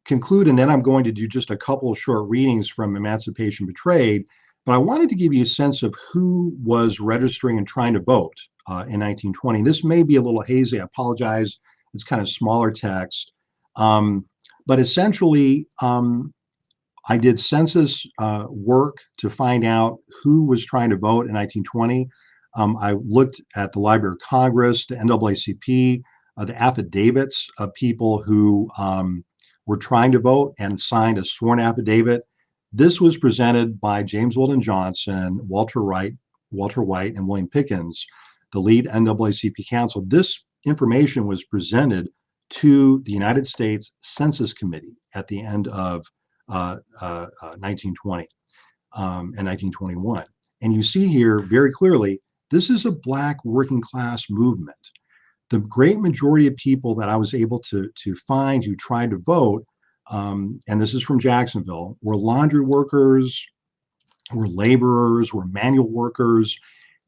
conclude, and then I'm going to do just a couple of short readings from Emancipation Betrayed, but I wanted to give you a sense of who was registering and trying to vote in 1920. This may be a little hazy, I apologize, it's kind of smaller text. But essentially, I did census work to find out who was trying to vote in 1920. I looked at the Library of Congress, the NAACP, the affidavits of people who were trying to vote and signed a sworn affidavit. This was presented by James Weldon Johnson, Walter White, and William Pickens, the lead NAACP counsel. This information was presented to the United States Census Committee at the end of 1920 and 1921. And you see here very clearly, this is a Black working class movement. The great majority of people that I was able to find who tried to vote, and this is from Jacksonville, were laundry workers, were laborers, were manual workers.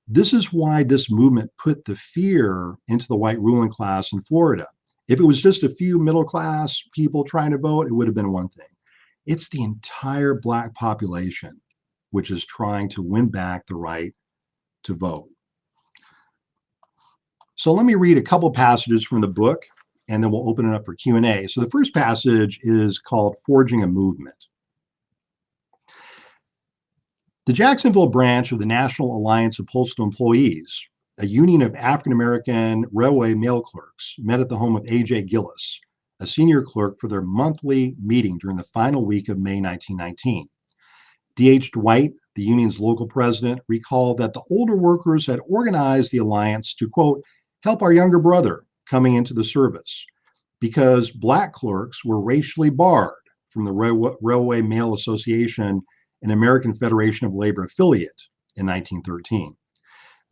This is why this movement put the fear into the white ruling class in Florida. If it was just a few middle class people trying to vote, it would have been one thing. It's the entire Black population which is trying to win back the right to vote. So let me read a couple passages from the book. and then we'll open it up for Q&A. So the first passage is called Forging a Movement. The Jacksonville branch of the National Alliance of Postal Employees, a union of African-American railway mail clerks, met at the home of A.J. Gillis, a senior clerk, for their monthly meeting during the final week of May 1919. D.H. Dwight, the union's local president, recalled that the older workers had organized the alliance to, quote, help our younger brother coming into the service, because Black clerks were racially barred from the Railway Mail Association and American Federation of Labor affiliate in 1913.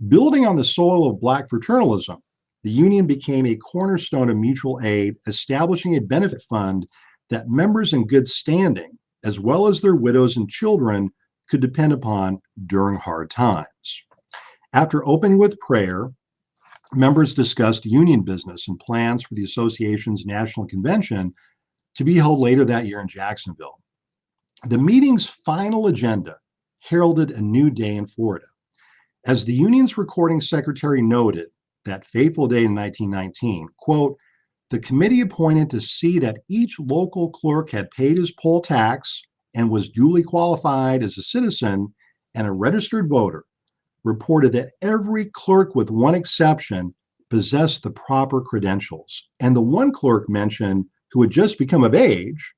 Building on the soil of Black fraternalism, the union became a cornerstone of mutual aid, establishing a benefit fund that members in good standing, as well as their widows and children, could depend upon during hard times. After opening with prayer, members discussed union business and plans for the association's national convention to be held later that year in Jacksonville. The meeting's final agenda heralded a new day in Florida. As the union's recording secretary noted that fateful day in 1919, quote, the committee appointed to see that each local clerk had paid his poll tax and was duly qualified as a citizen and a registered voter, reported that every clerk, with one exception, possessed the proper credentials. And the one clerk mentioned, who had just become of age,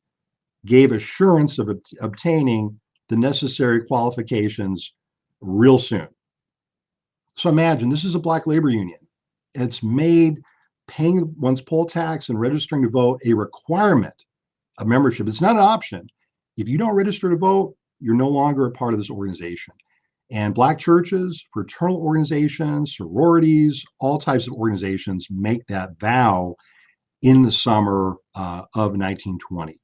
gave assurance of obtaining the necessary qualifications real soon. So imagine, this is a Black labor union. It's made paying one's poll tax and registering to vote a requirement of membership. It's not an option. If you don't register to vote, you're no longer a part of this organization. And Black churches, fraternal organizations, sororities, all types of organizations make that vow in the summer of 1920.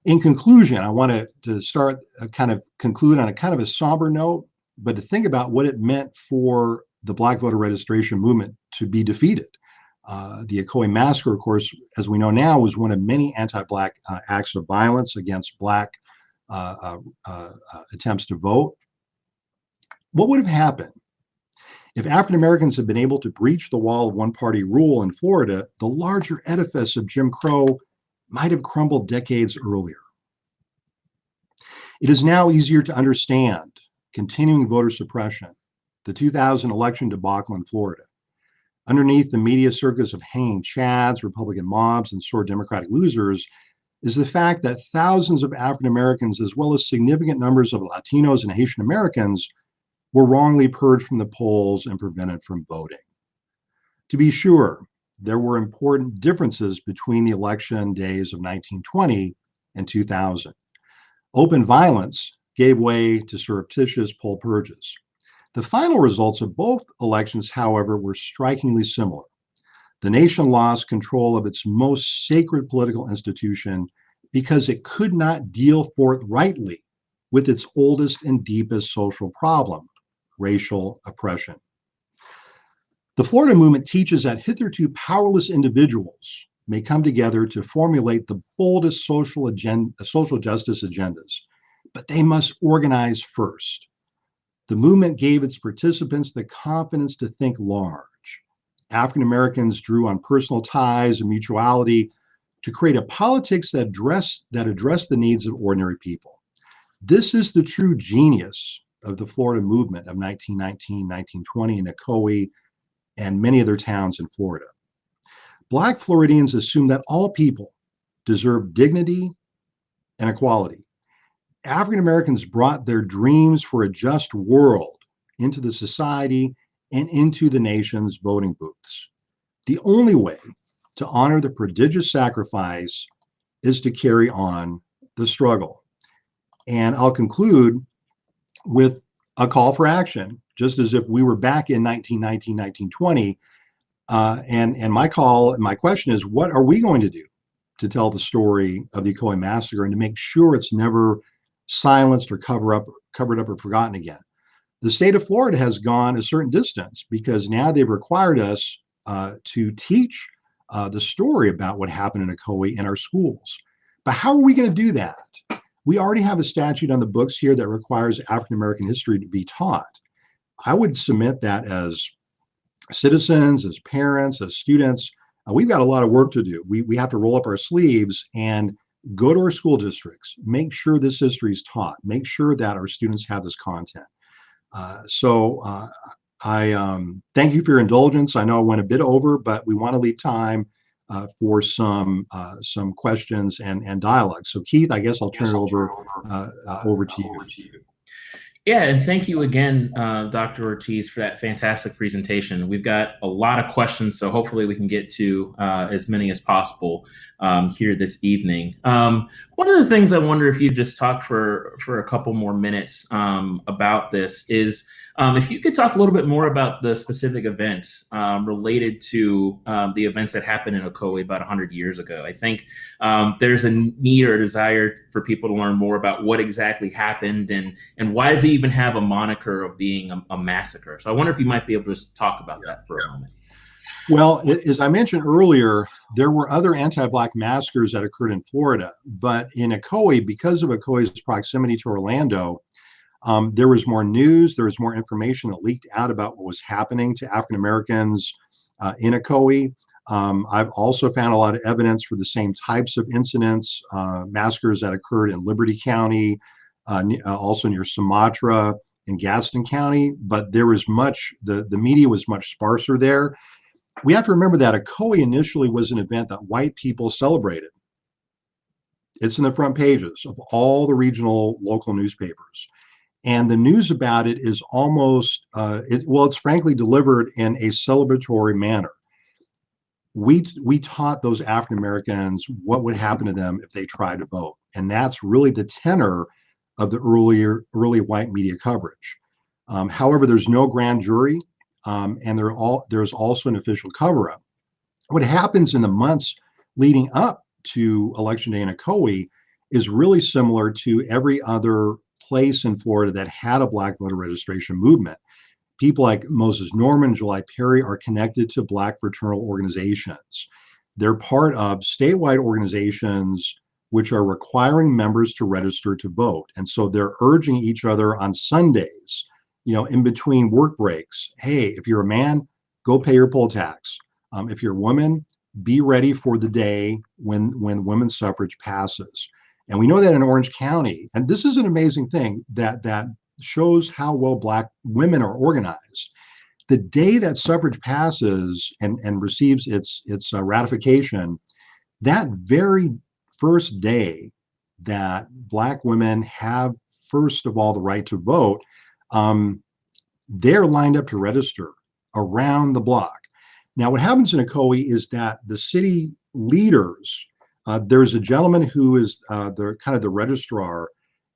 In conclusion, I want to start conclude on a kind of a somber note, but to think about what it meant for the Black voter registration movement to be defeated. The Ocoee Massacre, of course, as we know now, was one of many anti-Black acts of violence against Black attempts to vote. What would have happened if African Americans had been able to breach the wall of one-party rule in Florida? The larger edifice of Jim Crow might have crumbled decades earlier. It is now easier to understand continuing voter suppression, the 2000 election debacle in Florida. Underneath the media circus of hanging chads, Republican mobs, and sore Democratic losers is the fact that thousands of African Americans, as well as significant numbers of Latinos and Haitian Americans, were wrongly purged from the polls and prevented from voting. To be sure, there were important differences between the election days of 1920 and 2000. Open violence gave way to surreptitious poll purges. The final results of both elections, however, were strikingly similar. The nation lost control of its most sacred political institution because it could not deal forthrightly with its oldest and deepest social problem, racial oppression. The Florida movement teaches that hitherto powerless individuals may come together to formulate the boldest social justice agendas, but they must organize first. The movement gave its participants the confidence to think large. African Americans drew on personal ties and mutuality to create a politics that addressed the needs of ordinary people. This is the true genius of the Florida movement of 1919, 1920 in Ocoee and many other towns in Florida. Black Floridians assumed that all people deserve dignity and equality. African Americans brought their dreams for a just world into the society and into the nation's voting booths. The only way to honor the prodigious sacrifice is to carry on the struggle. And I'll conclude with a call for action, just as if we were back in 1919, 1920. And my question is, what are we going to do to tell the story of the Ocoee Massacre and to make sure it's never silenced or covered up or forgotten again? The state of Florida has gone a certain distance because now they've required us to teach the story about what happened in Ocoee in our schools. But how are we going to do that? We already have a statute on the books here that requires African American history to be taught. I would submit that as citizens, as parents, as students, we've got a lot of work to do. We have to roll up our sleeves and go to our school districts, make sure this history is taught, make sure that our students have this content. So I thank you for your indulgence. I know I went a bit over, but we want to leave time for some questions and dialogue. So Keith, I guess I'll turn it over to you. Yeah, and thank you again, Dr. Ortiz, for that fantastic presentation. We've got a lot of questions, so hopefully we can get to as many as possible here this evening. One of the things I wonder if you just talk for a couple more minutes about this is if you could talk a little bit more about the specific events related to the events that happened in Ocoee about 100 years ago. I think there's a need or a desire for people to learn more about what exactly happened and why does it even have a moniker of being a massacre. So I wonder if you might be able to just talk about that for a moment. Well, as I mentioned earlier, there were other anti-Black massacres that occurred in Florida, but in Ocoee, because of Ocoee's proximity to Orlando, there was more news, there was more information that leaked out about what was happening to African Americans in Ocoee. I've also found a lot of evidence for the same types of incidents, massacres that occurred in Liberty County, also near Sumatra in Gaston County, but there was the media was much sparser there. We have to remember that Ocoee initially was an event that white people celebrated. It's in the front pages of all the regional local newspapers. And the news about it is almost, it's frankly delivered in a celebratory manner. We taught those African Americans what would happen to them if they tried to vote. And that's really the tenor of the early white media coverage. However, there's no grand jury, and there's also an official cover-up. What happens in the months leading up to Election Day in Ocoee is really similar to every other place in Florida that had a Black voter registration movement. People like Moses Norman, July Perry are connected to Black fraternal organizations. They're part of statewide organizations which are requiring members to register to vote. And so they're urging each other on Sundays, in between work breaks, hey, if you're a man, go pay your poll tax. If you're a woman, be ready for the day when women's suffrage passes. And we know that in Orange County, and this is an amazing thing that shows how well Black women are organized. The day that suffrage passes and receives its ratification, that very first day that Black women have, first of all, the right to vote, they're lined up to register around the block. Now, what happens in Ocoee is that the city leaders, there's a gentleman who is the registrar,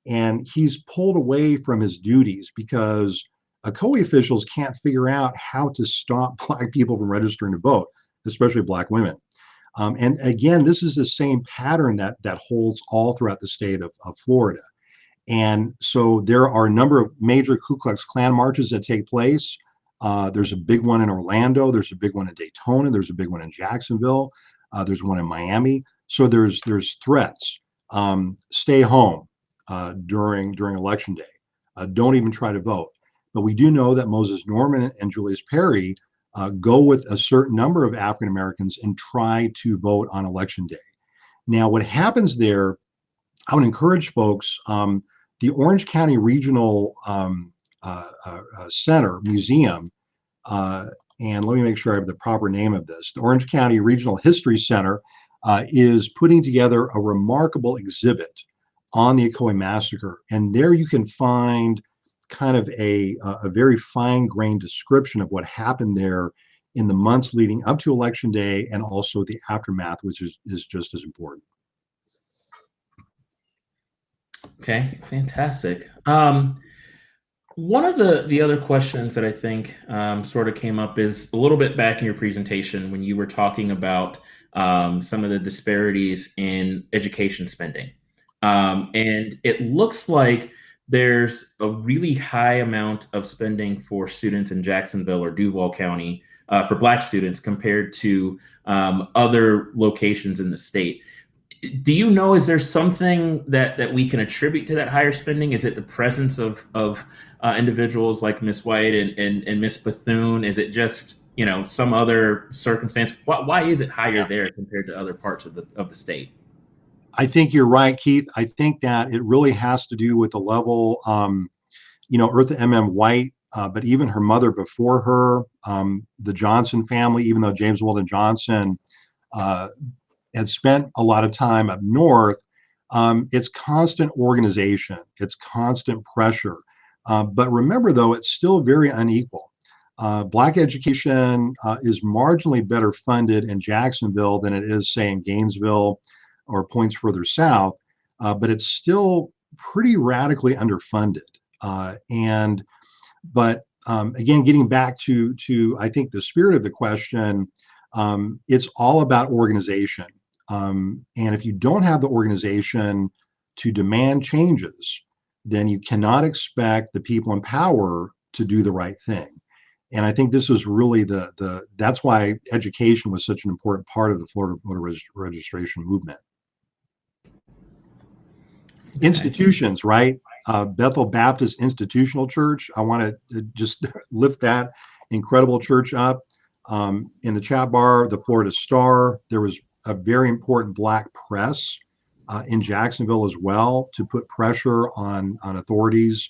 and he's pulled away from his duties because Ocoee officials can't figure out how to stop Black people from registering to vote, especially Black women. And again, this is the same pattern that holds all throughout the state of Florida. And so there are a number of major Ku Klux Klan marches that take place. There's a big one in Orlando. There's a big one in Daytona. There's a big one in Jacksonville. There's one in Miami. So there's threats. Stay home during Election Day. Don't even try to vote. But we do know that Moses Norman and Julius Perry go with a certain number of African Americans and try to vote on Election Day. Now, what happens there, I would encourage folks, the Orange County Regional Museum, and let me make sure I have the proper name of this. The Orange County Regional History Center is putting together a remarkable exhibit on the Ocoee Massacre. And there you can find kind of a very fine-grained description of what happened there in the months leading up to Election Day and also the aftermath, which is just as important. Okay, fantastic. One of the other questions that I think sort of came up is a little bit back in your presentation when you were talking about some of the disparities in education spending. And it looks like there's a really high amount of spending for students in Jacksonville or Duval County for Black students compared to other locations in the state. Do you know, is there something that we can attribute to that higher spending? Is it the presence of individuals like Miss White and Miss Bethune? Is it just, some other circumstance? Why is it higher there compared to other parts of the state? I think you're right, Keith. I think that it really has to do with the level, Eartha M.M. White, but even her mother before her, the Johnson family, even though James Weldon Johnson uh, had spent a lot of time up north, it's constant organization, it's constant pressure. But remember, though, it's still very unequal. Black education is marginally better funded in Jacksonville than it is, say, in Gainesville or points further south, but it's still pretty radically underfunded. And but again, getting back to I think the spirit of the question, it's all about organization. And if you don't have the organization to demand changes, then you cannot expect the people in power to do the right thing. And I think this was really the that's why education was such an important part of the Florida voter registration movement. Okay. Institutions, right? Bethel Baptist Institutional Church. I want to just lift that incredible church up. In the chat bar, the Florida Star, there was a very important Black press in Jacksonville as well to put pressure on authorities.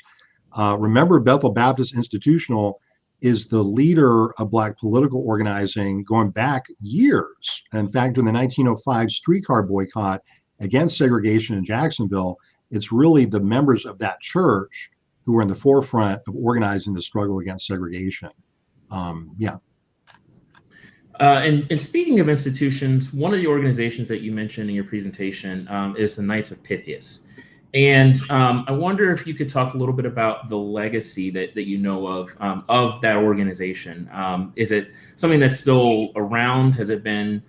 Remember, Bethel Baptist Institutional is the leader of Black political organizing going back years. In fact, in the 1905 streetcar boycott against segregation in Jacksonville, it's really the members of that church who were in the forefront of organizing the struggle against segregation. Yeah. And speaking of institutions, one of the organizations that you mentioned in your presentation is the Knights of Pythias. And I wonder if you could talk a little bit about the legacy that you know of that organization. Is it something that's still around? Has it been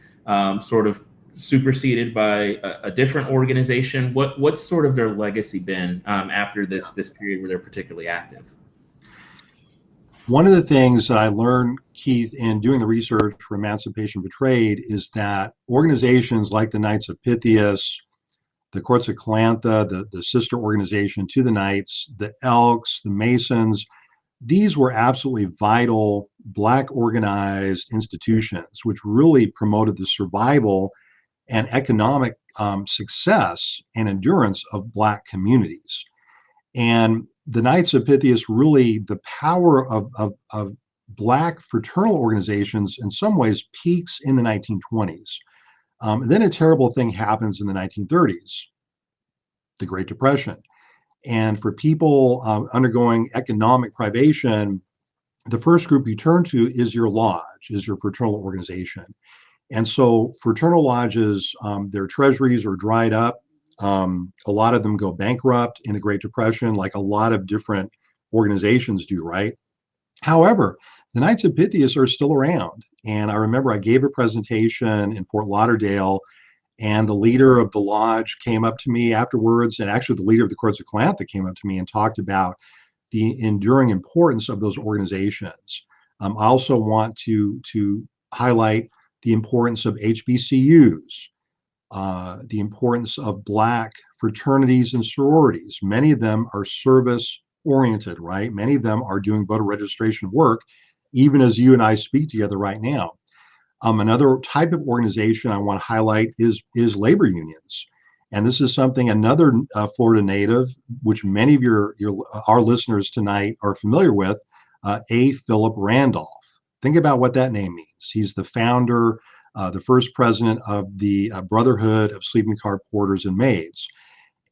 sort of superseded by a different organization? What's sort of their legacy been after this period where they're particularly active? One of the things that I learned, Keith, in doing the research for Emancipation Betrayed is that organizations like the Knights of Pythias, the Courts of Calantha, the sister organization to the Knights, the Elks, the Masons, these were absolutely vital Black organized institutions, which really promoted the survival and economic success and endurance of Black communities. And the Knights of Pythias really, the power of Black fraternal organizations in some ways peaks in the 1920s. And then a terrible thing happens in the 1930s, the Great Depression. And for people undergoing economic privation, the first group you turn to is your lodge, is your fraternal organization. And so fraternal lodges, their treasuries are dried up. A lot of them go bankrupt in the Great Depression, like a lot of different organizations do, right? However, the Knights of Pythias are still around. And I remember I gave a presentation in Fort Lauderdale, and the leader of the lodge came up to me afterwards, and actually the leader of the Courts of Calantha came up to me and talked about the enduring importance of those organizations. I also want to highlight the importance of HBCUs, the importance of Black fraternities and sororities. Many of them are service oriented, right? Many of them are doing voter registration work, even as you and I speak together right now. Another type of organization I want to highlight is labor unions. And this is something another Florida native, which many of our listeners tonight are familiar with, A. Philip Randolph. Think about what that name means. He's the founder, the first president of the Brotherhood of Sleeping Car Porters and Maids.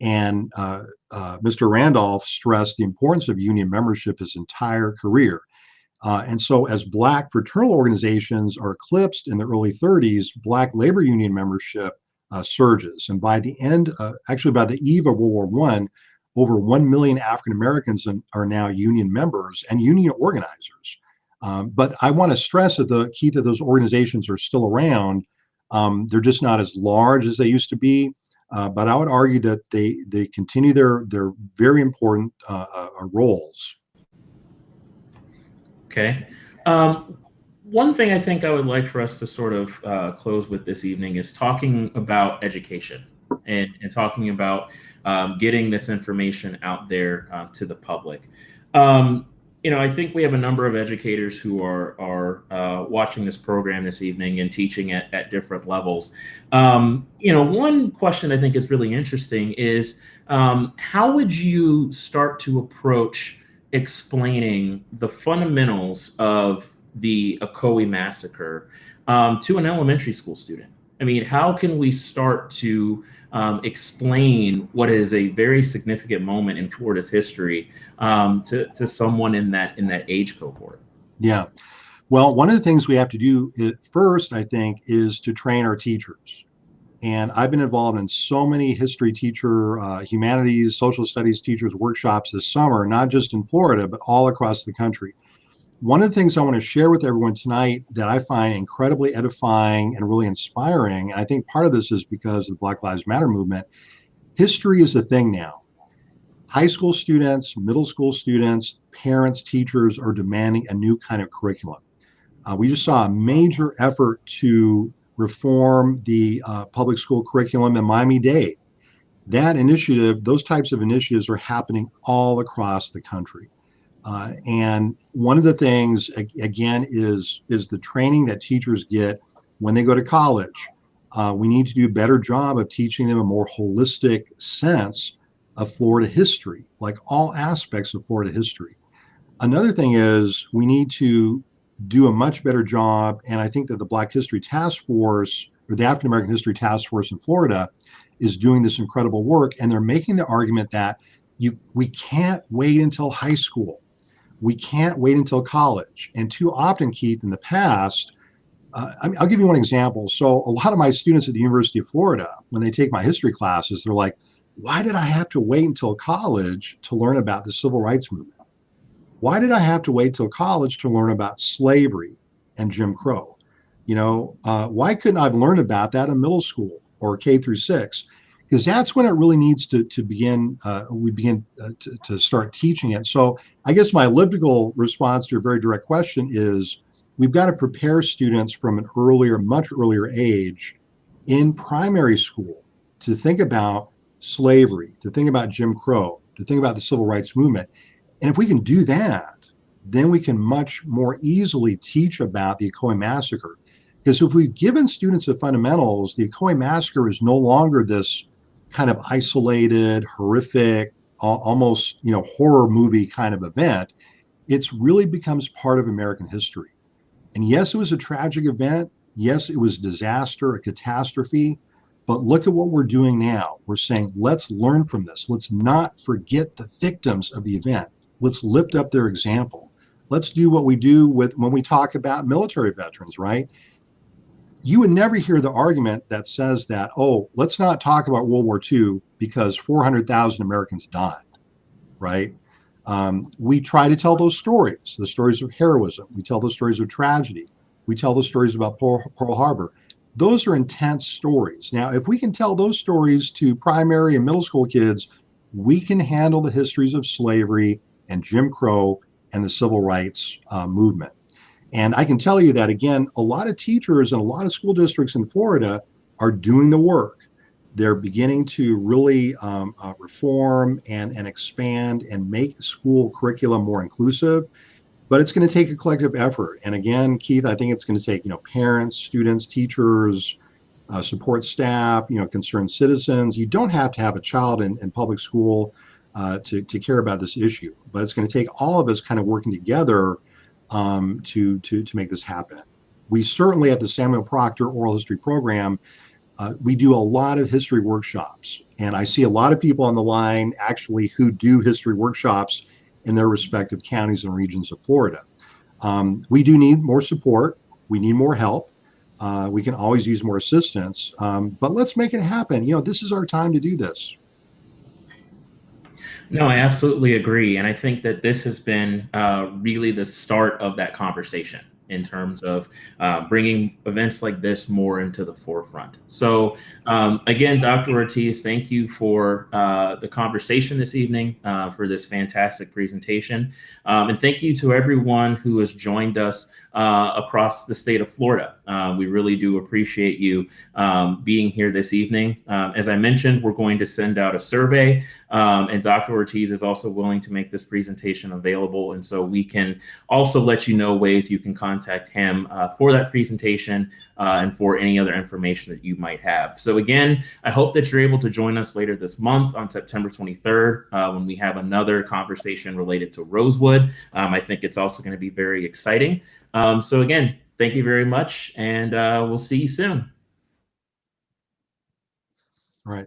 And Mr. Randolph stressed the importance of union membership his entire career. And so as Black fraternal organizations are eclipsed in the early 30s, Black labor union membership surges. And by the end, actually by the eve of World War I, over 1 million African Americans are now union members and union organizers. But I want to stress that the key that those organizations are still around. They're just not as large as they used to be. But I would argue that they continue their very important roles. Okay. One thing I think I would like for us to sort of close with this evening is talking about education. and talking about getting this information out there to the public. Um, I think we have a number of educators who are watching this program this evening and teaching at different levels. One question I think is really interesting is how would you start to approach explaining the fundamentals of the Ocoee Massacre to an elementary school student? I mean, how can we start to explain what is a very significant moment in Florida's history to someone in that age cohort? Yeah. Well, one of the things we have to do first, I think, is to train our teachers. And I've been involved in so many history teacher, humanities, social studies teachers workshops this summer, not just in Florida, but all across the country. One of the things I want to share with everyone tonight that I find incredibly edifying and really inspiring, and I think part of this is because of the Black Lives Matter movement, history is a thing now. High school students, middle school students, parents, teachers are demanding a new kind of curriculum. We just saw a major effort to reform the public school curriculum in Miami-Dade. That initiative, those types of initiatives are happening all across the country. And one of the things, again, is the training that teachers get when they go to college. We need to do a better job of teaching them a more holistic sense of Florida history, like all aspects of Florida history. Another thing is we need to do a much better job, and I think that the Black History Task Force or the African American History Task Force in Florida is doing this incredible work, and they're making the argument that we can't wait until high school. We can't wait until college. And too often, Keith, in the past, I'll give you one example. So a lot of my students at the University of Florida, when they take my history classes, they're like, why did I have to wait until college to learn about the civil rights movement? Why did I have to wait till college to learn about slavery and Jim Crow? Why couldn't I have learned about that in middle school or K through 6? Because that's when it really needs to begin. We begin to start teaching it. So I guess my elliptical response to your very direct question is we've got to prepare students from an much earlier age in primary school to think about slavery, to think about Jim Crow, to think about the civil rights movement. And if we can do that, then we can much more easily teach about the Ocoee Massacre. Because if we've given students the fundamentals, the Ocoee Massacre is no longer this kind of isolated, horrific, almost horror movie kind of event. It's really becomes part of American history. And yes, it was a tragic event. Yes, it was disaster, a catastrophe. But look at what we're doing now. We're saying, let's learn from this. Let's not forget the victims of the event. Let's lift up their example. Let's do what we do when we talk about military veterans, right? You would never hear the argument that says that, oh, let's not talk about World War II because 400,000 Americans died, right? We try to tell those stories, the stories of heroism. We tell the stories of tragedy. We tell the stories about Pearl Harbor. Those are intense stories. Now, if we can tell those stories to primary and middle school kids, we can handle the histories of slavery and Jim Crow and the civil rights movement. And I can tell you that, again, a lot of teachers and a lot of school districts in Florida are doing the work. They're beginning to really reform and expand and make school curriculum more inclusive. But it's going to take a collective effort. And again, Keith, I think it's going to take parents, students, teachers, support staff, concerned citizens. You don't have to have a child in public school to care about this issue, but it's going to take all of us kind of working together to make this happen. We certainly at the Samuel Proctor Oral History Program, we do a lot of history workshops, and I see a lot of people on the line actually who do history workshops in their respective counties and regions of Florida. We do need more support. We need more help. We can always use more assistance, but let's make it happen. This is our time to do this. No, I absolutely agree. And I think that this has been really the start of that conversation in terms of bringing events like this more into the forefront. So, again, Dr. Ortiz, thank you for the conversation this evening, for this fantastic presentation. And thank you to everyone who has joined us across the state of Florida. We really do appreciate you being here this evening. As I mentioned, we're going to send out a survey, and Dr. Ortiz is also willing to make this presentation available. And so we can also let you know ways you can contact him for that presentation and for any other information that you might have. So again, I hope that you're able to join us later this month on September 23rd when we have another conversation related to Rosewood. I think it's also going to be very exciting. So again, thank you very much, and we'll see you soon. All right.